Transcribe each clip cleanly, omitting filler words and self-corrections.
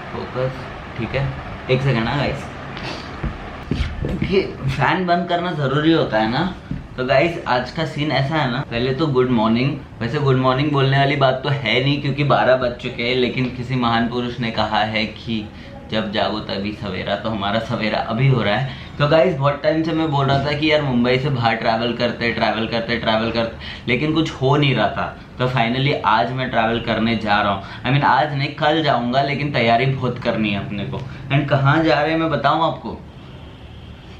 Focus ठीक है, एक सेकंड ना गाइस, क्योंकि फैन बंद करना ज़रूरी होता है ना। तो गाइस आज का सीन ऐसा है ना, पहले तो गुड मॉर्निंग। वैसे गुड मॉर्निंग बोलने वाली बात तो है नहीं क्योंकि 12 बज चुके हैं, लेकिन किसी महान पुरुष ने कहा है कि जब जागो तभी सवेरा, तो हमारा सवेरा अभी हो रहा है। तो गाइस बहुत टाइम से मैं बोल रहा था कि यार मुंबई से बाहर ट्रैवल करते, लेकिन कुछ हो नहीं रहा था। तो फाइनली आज मैं ट्रैवल करने जा रहा हूँ। आज नहीं, कल जाऊँगा, लेकिन तैयारी बहुत करनी है अपने को। एंड कहाँ जा रहे हैं मैं बताऊँ आपको?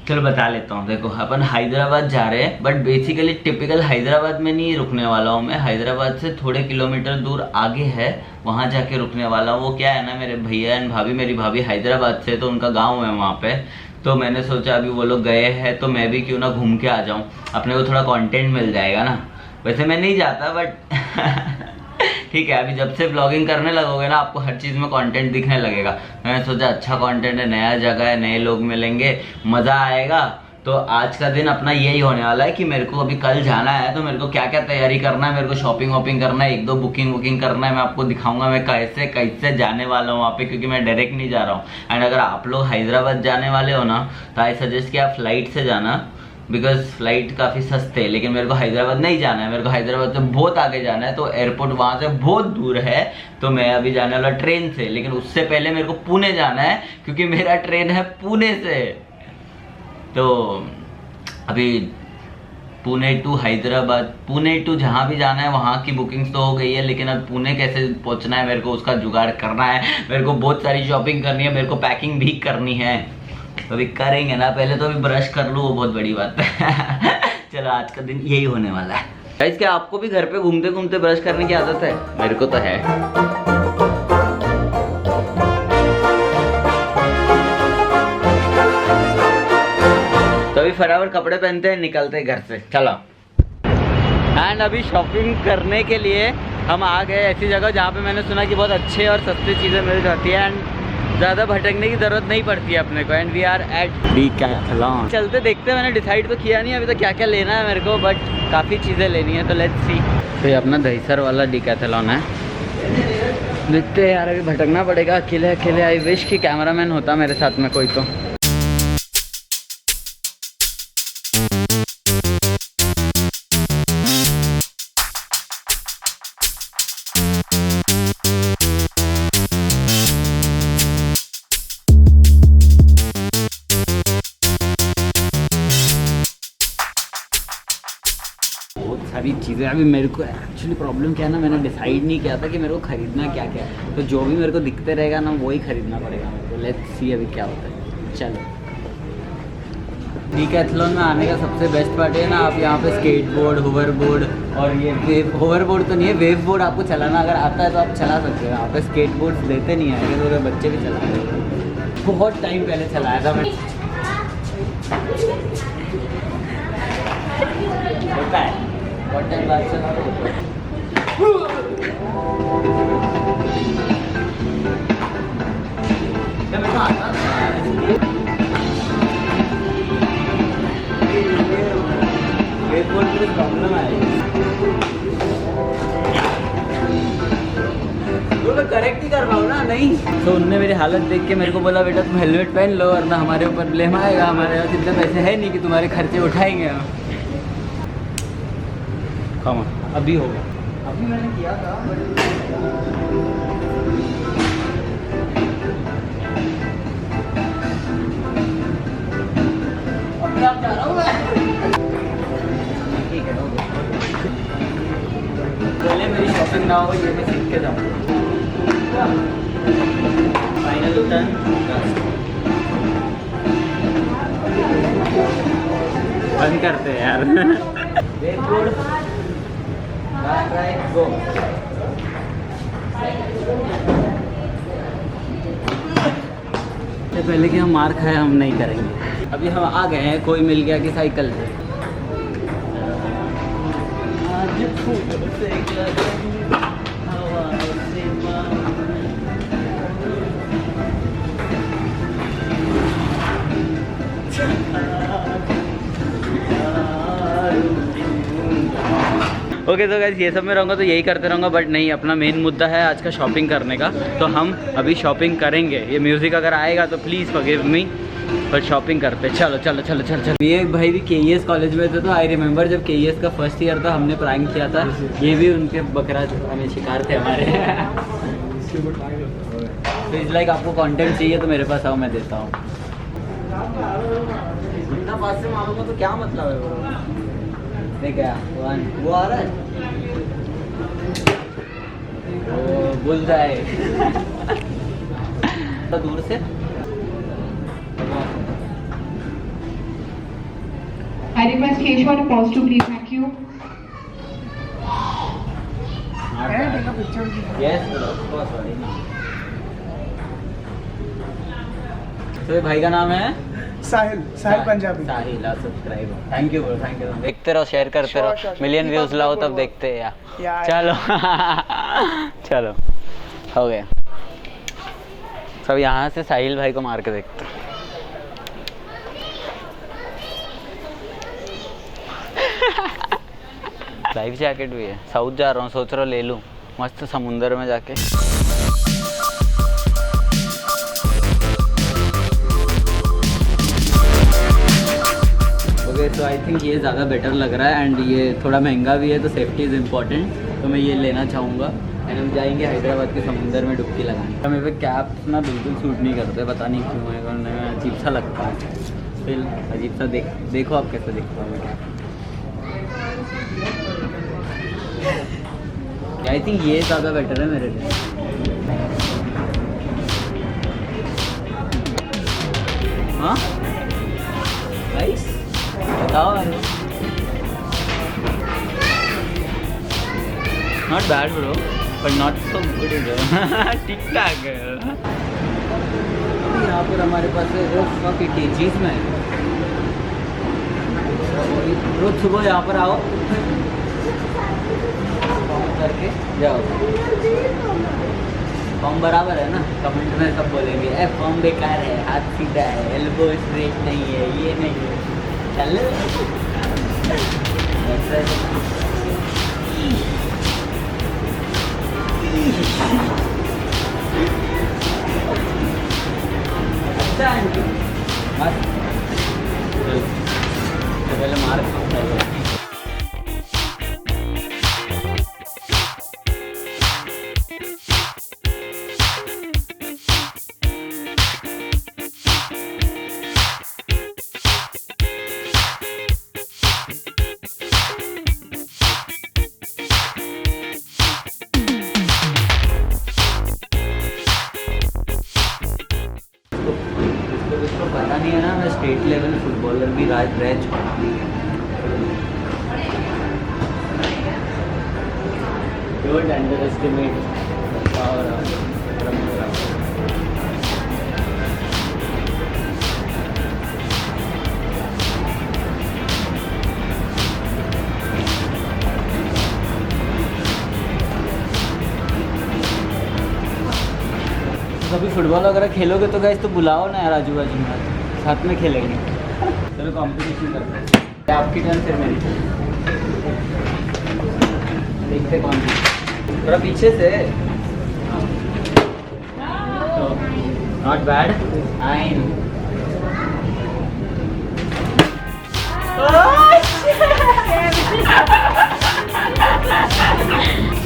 चलो बता लेता हूँ। देखो अपन हैदराबाद जा रहे हैं, बट बेसिकली टिपिकल हैदराबाद में नहीं रुकने वाला हूँ मैं। हैदराबाद से थोड़े किलोमीटर दूर आगे है, वहाँ जाके रुकने वाला हूँ। वो क्या है ना, मेरे भैया एंड भाभी, मेरी भाभी हैदराबाद से, तो उनका गाँव है वहाँ पे। तो मैंने सोचा अभी वो लोग गए हैं तो मैं भी क्यों ना घूम के आ जाऊँ, अपने को थोड़ा कॉन्टेंट मिल जाएगा ना। वैसे मैं नहीं जाता बट ठीक है, अभी जब से व्लॉगिंग करने लगोगे ना, आपको हर चीज़ में कंटेंट दिखने लगेगा। मैंने सोचा अच्छा कंटेंट है, नया जगह है, नए लोग मिलेंगे, मज़ा आएगा। तो आज का दिन अपना यही होने वाला है कि मेरे को अभी कल जाना है, तो मेरे को क्या क्या तैयारी करना है, मेरे को शॉपिंग वॉपिंग करना है, 1-2 बुकिंग करना है। मैं आपको दिखाऊंगा मैं कैसे कैसे जाने वाला हूँ वहाँ पे, क्योंकि मैं डायरेक्ट नहीं जा रहा हूँ। एंड अगर आप लोग हैदराबाद जाने वाले हो ना, तो आई सजेस्ट कि आप फ्लाइट से जाना, बिकॉज फ्लाइट काफ़ी सस्ते है। लेकिन मेरे को हैदराबाद नहीं जाना है, मेरे को हैदराबाद से बहुत आगे जाना है, तो एयरपोर्ट वहाँ से बहुत दूर है। तो मैं अभी जाने वाला ट्रेन से, लेकिन उससे पहले मेरे को पुणे जाना है, क्योंकि मेरा ट्रेन है पुणे से। तो अभी पुणे टू हैदराबाद, पुणे टू जहाँ भी जाना है वहाँ की बुकिंग्स तो हो गई है, लेकिन अब पुणे कैसे पहुँचना है मेरे को, उसका जुगाड़ करना है। मेरे को बहुत सारी शॉपिंग करनी है, मेरे को पैकिंग भी करनी है। तो अभी करेंगे ना, पहले तो अभी ब्रश कर लूँ, वो बहुत बड़ी बात है। चलो आज का दिन यही होने वाला है। गाइस क्या आपको भी घर पे घूमते घूमते ब्रश करने की आदत है? मेरे को तो है। तो अभी फटाफट कपड़े पहनते हैं, निकलते हैं घर से। चलो। एंड अभी शॉपिंग करने के लिए हम आ गए ऐसी जगह जहाँ पे मैंने सुना कि बहुत अच्छे और सस्ती चीज़ें मिल जाती है, एंड ज़्यादा भटकने की ज़रूरत नहीं पड़ती है अपने को। And we are at Decathlon. चलते देखते हैं, मैंने डिसाइड तो किया नहीं अभी तो क्या क्या लेना है मेरे को, बट काफ़ी चीज़ें लेनी है, तो लेट्स सी। तो ये अपना दहीसर वाला डीकैथलॉन है, देखते हैं यार। अभी भटकना पड़ेगा अकेले अकेले। आई विश कि कैमरामैन होता मेरे साथ में कोई तो। सारी चीज़ें अभी मेरे को एक्चुअली प्रॉब्लम क्या है ना, मैंने डिसाइड नहीं किया था कि मेरे को ख़रीदना क्या क्या है। तो जो भी मेरे को दिखते रहेगा ना, वही ख़रीदना पड़ेगा मेरे को। लेट्स सी अभी क्या होता है। चलो। डीकैथलॉन में आने का सबसे बेस्ट पार्ट है ना, आप यहाँ पे स्केट बोर्ड, होवर बोर्ड और ये वेव, होवर बोर्ड तो नहीं है, वेव बोर्ड आपको चलाना अगर आता है तो आप चला सकते हो। यहाँ पे स्केट बोर्ड देते नहीं है, तो बच्चे भी चला रहे हैं। बहुत टाइम पहले चलाया था मैं। होता है बहुत टाइम बाद चला रहा प्रॉब्लम है, तो मैं करेक्ट ही कर रहा हूँ ना। नहीं तो उनने मेरी हालत देख के मेरे को बोला बेटा तुम हेलमेट पहन लो, वरना हमारे ऊपर ब्लेम आएगा, हमारे पास इतने पैसे है नहीं कि तुम्हारे खर्चे उठाएंगे हम। कम अभी होगा, अभी मैंने किया था अभी आप जा रहा हूँ मैं। ठीक है, पहले मेरी शॉपिंग ना हो, ये मैं सीख के जाऊँ। फाइनल टर्न बंद करते हैं यार। गो। पहले कि हम मार खाए हम नहीं करेंगे। अभी हम आ गए हैं, कोई मिल गया कि साइकिल से। ओके तो गाइस ये सब में रहूँगा तो यही करते रहूँगा, बट नहीं, अपना मेन मुद्दा है आज का शॉपिंग करने का। तो हम अभी शॉपिंग करेंगे। ये म्यूज़िक अगर आएगा तो प्लीज़ फॉरगिव मी, पर शॉपिंग करते। चलो चलो चलो चलो चलो। ये भाई भी KES कॉलेज में थे, तो आई रिमेंबर जब KES का फर्स्ट ईयर था हमने प्रैंक किया था। ये भी उनके बकरा हमें शिकार थे हमारे। तो इस लाइक आपको कंटेंट चाहिए तो मेरे पास आओ, मैं देता हूँ। इतना पास से मारूंगा तो क्या मतलब है वो? क्या वो आ रहा है, वो बुल जाए तो दूर से। I request Keshwa to pause to please. Thank you. Take a picture. Yes, of course. तो ये भाई का नाम है Sahil, Sahil Punjabi. Sahil, subscribe. Thank you bro, thank you. देखते रहो, शेयर करते रहो, मिलियन व्यूज लाओ तब देखते हैं यार। चलो चलो हो गया सब। यहाँ से साहिल भाई को मार के देखते। लाइफ जैकेट भी है। साउथ जा रहा हूँ, सोच रहा हूँ ले लूँ, मस्त समुंदर में जाके। ओके तो आई थिंक ये ज़्यादा बेटर लग रहा है, एंड ये थोड़ा महंगा भी है, तो सेफ्टी इज़ इम्पॉर्टेंट, तो मैं ये लेना चाहूँगा। एंड हम जाएंगे हैदराबाद के समुंदर में डुबकी लगाने। हमें पे कैप्स ना बिल्कुल सूट नहीं करते, पता नहीं क्यों है, करने अजीब सा लगता है। फिर अजीब सा देखो आप कैसे दिखता है। आई थिंक ये ज़्यादा बेटर है मेरे लिए। हाँ गाइस बताओ। Not bad bro, but not so good इधर। ठीक ठाक है। यहाँ पर हमारे पास केजीज में है। रोज सुबह यहाँ पर आओ करके जाओ। फॉर्म बराबर है ना? कमेंट में सब बोलेंगे फॉर्म बेकार है, हाथ सीधा है, एल्बो स्ट्रेट नहीं है, ये नहीं है। चल अच्छा है मस्त। पहले मार पता नहीं है ना, मैं स्टेट लेवल फुटबॉलर भी रह चुका हूँ। Don't under estimate the power of कभी फुटबॉल वगैरह खेलोगे तो गाइस तो बुलाओ ना यार, आजू बाजू में साथ में खेलेंगे। चलो कंपटीशन करते हैं। आपकी टर्न फिर मेरी। देखते कौन थोड़ा पीछे से। Not bad.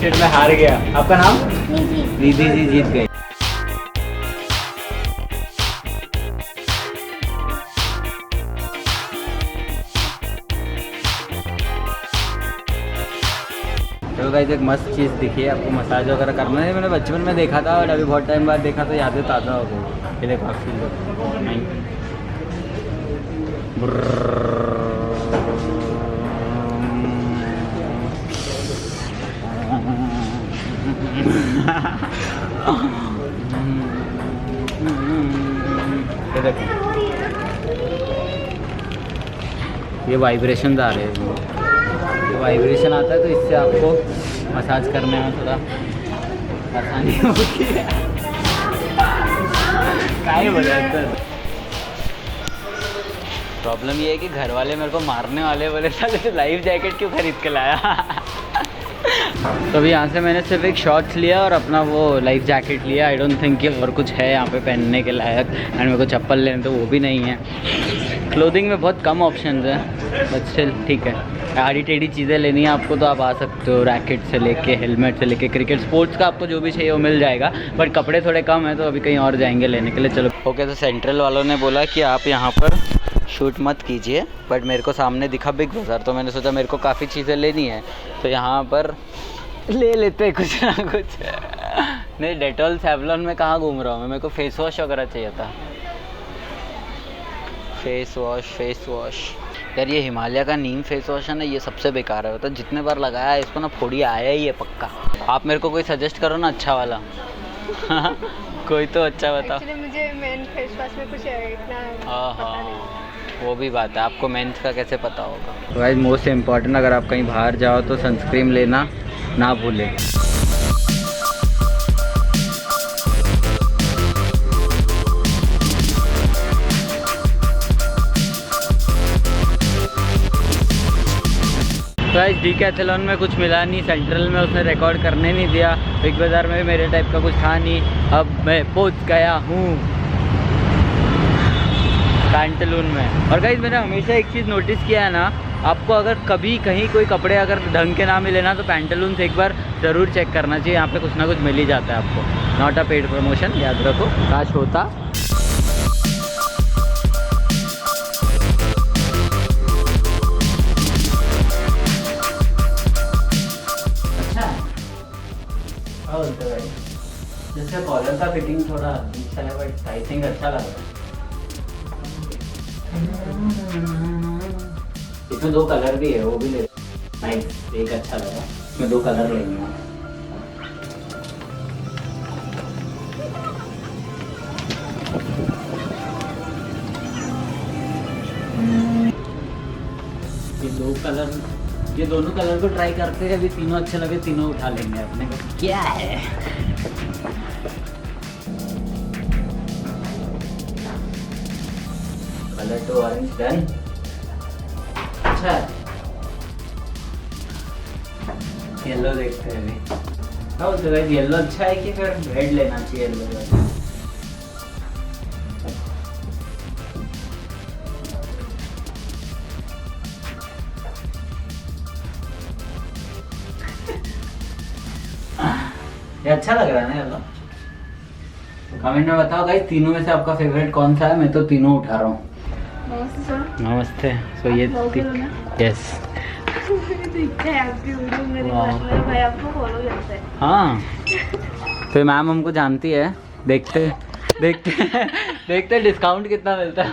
शिट मैं हार गया। आपका नाम? दीदी जी जीत गए। तो गाइस एक मस्त चीज़ दिखी है आपको, मसाज वगैरह करना है। मैंने बचपन में देखा था और अभी बहुत टाइम बाद देखा तो यादें ताज़ा हो गई। ये देखो आप ये देखो, ये वाइब्रेशन आ रहे हैं, वाइब्रेशन आता है तो इससे आपको मसाज करने में थोड़ा आसानी होती है। क्या बोला सर, प्रॉब्लम ये है कि घर वाले मेरे को मारने वाले बोले साले तो लाइफ जैकेट क्यों खरीद के लाया। तो अभी यहाँ से मैंने सिर्फ एक शॉर्ट्स लिया और अपना वो लाइफ जैकेट लिया। आई डोंट थिंक कि और कुछ है यहाँ पे पहनने के लायक। एंड मेरे को चप्पल लेने तो वो भी नहीं है। क्लोथिंग में बहुत कम ऑप्शंस हैं, बट स्टिल ठीक है। आड़ी टेढ़ी चीज़ें लेनी है आपको तो आप आ सकते हो, रैकेट से लेके हेलमेट से लेके क्रिकेट स्पोर्ट्स का आपको जो भी चाहिए वो मिल जाएगा। बट कपड़े थोड़े कम हैं तो अभी कहीं और जाएंगे लेने के लिए। चलो ओके, तो सेंट्रल वालों ने बोला कि आप यहाँ पर शूट मत कीजिए, बट मेरे को सामने दिखा बिग बाज़ार तो मैंने सोचा मेरे को काफ़ी चीज़ें लेनी है तो यहाँ पर ले लेते कुछ ना कुछ। नहीं, डेटॉल सेवलॉन में कहाँ घूम रहा हूँ मैं, मेरे को फेस वॉश वगैरह चाहिए था। फेस वॉश यार, ये हिमालय का नीम फेस वॉश है ना, ये सबसे बेकार है। मतलब जितने बार लगाया है इसको ना फोड़ी आया ही है पक्का। आप मेरे को कोई सजेस्ट करो ना अच्छा वाला। कोई तो अच्छा बताओ। एक्चुअली मुझे मेन फेस वॉश में कुछ इतना पता नहीं। वो भी बात है, आपको मेंस का कैसे पता होगा। तो गाइस मोस्ट इम्पॉर्टेंट, अगर आप कहीं बाहर जाओ तो सनस्क्रीन लेना ना भूलें। तो आज डीकैथलॉन में कुछ मिला नहीं, सेंट्रल में उसने रिकॉर्ड करने नहीं दिया, बिग बाज़ार में भी मेरे टाइप का कुछ था नहीं। अब मैं पहुंच गया हूँ पैंटलून में। और गाइस मैंने हमेशा एक चीज़ नोटिस किया है ना, आपको अगर कभी कहीं कोई कपड़े अगर ढंग के ना मिले ना तो पैंटलून से एक बार ज़रूर चेक करना चाहिए। यहाँ पे कुछ ना कुछ मिल ही जाता है आपको। नॉट अ पेड प्रमोशन, याद रखो। काश होता। जैसे कॉलर का फिटिंग थोड़ा अच्छा है, बट आई थिंक अच्छा लग रहा है। इसमें 2 कलर भी है, वो भी ले। नाइस, एक अच्छा लगा। इसमें 2 कलर लेंगे। ये 2 कलर, ये दोनों कलर को ट्राई करते हैं। अभी तीनों अच्छे लगे, तीनों उठा लेंगे अपने को। क्या है कलर टू ऑरेंज डन। अच्छा है, येलो देखते हैं अभी। क्या बोलते हैं, येलो अच्छा है कि फिर रेड लेना चाहिए? येलो ये अच्छा लग रहा है ना येलो। कमेंट में बताओ गाइस, तीनों में से आपका फेवरेट कौन सा है? मैं तो तीनों उठा रहा हूँ। नमस्ते। सो ये यस, हाँ तो मैम हमको जानती है। देखते देखते डिस्काउंट कितना मिलता है।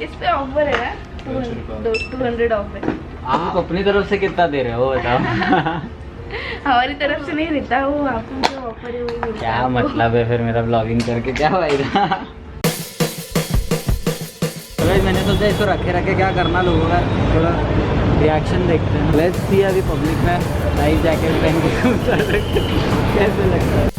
इस पे ऑफर है ना, 200 ऑफ है। आप अपनी तरफ से कितना दे रहे हो बताओ। हमारी तरफ से नहीं रहता वो, आपको जो ऑफर है वही मिलता है। क्या मतलब है फिर मेरा ब्लॉगिंग करके, क्या फायदा। तो भाई मैंने सोचा इसको रखे क्या करना, लोगों का थोड़ा रिएक्शन देखते हैं। लेट्स सी अभी पब्लिक में लाइफ जैकेट पहन के कैसे लगता है।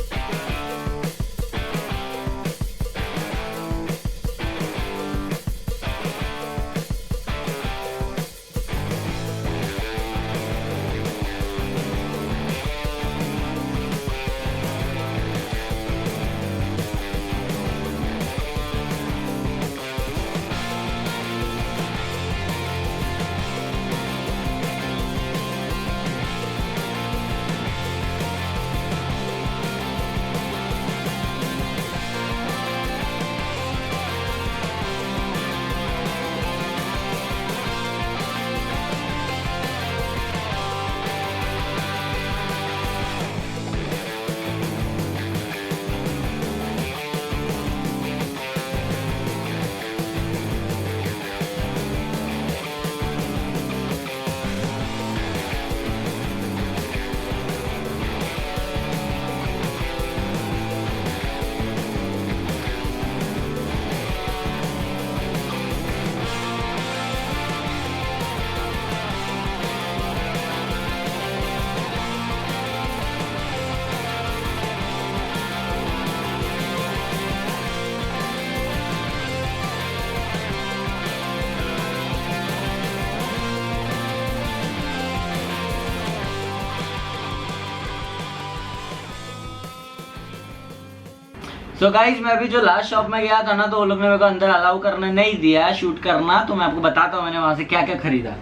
सो गाइज मैं अभी जो लास्ट शॉप में गया था ना, तो वो लोग ने मेरे को अंदर अलाउ करने नहीं दिया है शूट करना, तो मैं आपको बताता हूँ मैंने वहाँ से क्या क्या खरीदा।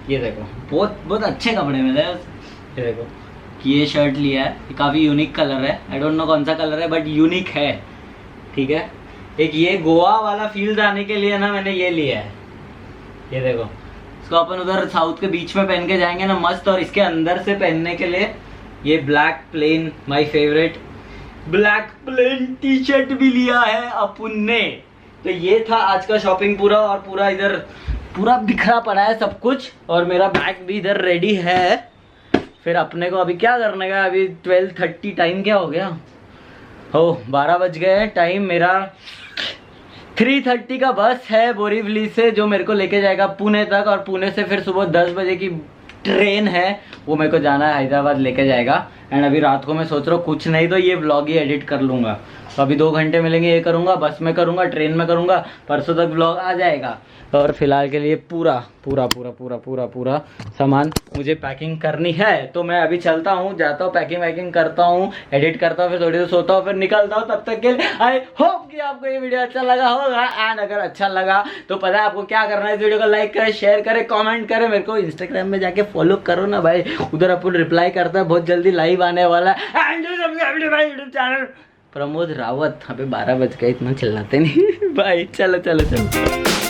ये देखो बहुत बहुत अच्छे कपड़े मिले। ये देखो कि ये शर्ट लिया है, ये काफ़ी यूनिक कलर है, आई डोंट नो कौन सा कलर है बट यूनिक है, ठीक है। एक ये गोवा वाला फील आने के लिए ना मैंने ये लिया है, ये देखो, इसको अपन उधर साउथ के बीच में पहन के जाएंगे ना मस्त। और इसके अंदर से पहनने के लिए ये black plain, my favourite black plain T shirt भी लिया है अपन ने। तो ये था आज का शॉपिंग पूरा, और पूरा इधर पूरा बिखरा पड़ा है सब कुछ, और मेरा बैग भी इधर रेडी है। फिर अपने को अभी क्या करने का, अभी 12:30 टाइम क्या हो गया, हो 12 बज गए। टाइम मेरा 3:30 का बस है बोरीवली से, जो मेरे को लेके जाएगा पुणे तक, और पुणे से फिर सुबह 10 बजे की ट्रेन है, वो मेरे को जाना है हैदराबाद, लेके जाएगा। एंड अभी रात को मैं सोच रहा हूँ कुछ नहीं तो ये व्लॉग ही एडिट कर लूँगा। तो अभी 2 घंटे मिलेंगे, ये करूँगा, बस में करूँगा, ट्रेन में करूँगा, परसों तक व्लॉग आ जाएगा। और फिलहाल के लिए पूरा पूरा पूरा पूरा पूरा पूरा सामान मुझे पैकिंग करनी है। तो मैं अभी चलता हूँ, जाता हूँ, पैकिंग वैकिंग करता हूँ, एडिट करता हूँ, फिर थोड़ी देर सोता हूँ, फिर निकलता हूँ। तब तक के लिए आई होप कि आपको ये वीडियो अच्छा लगा होगा। एंड अगर अच्छा लगा तो पता है आपको क्या करना है, इस वीडियो को लाइक करें, शेयर करें, कमेंट करें, मेरे को इंस्टाग्राम में जाके फॉलो करो ना भाई, उधर अपन रिप्लाई करता है, बहुत जल्दी लाइव आने वाला है। And YouTube channel Pramod Rawat. अभी 12 बज गए, इतना चिल्लाते नहीं भाई। चलो चलो चलो।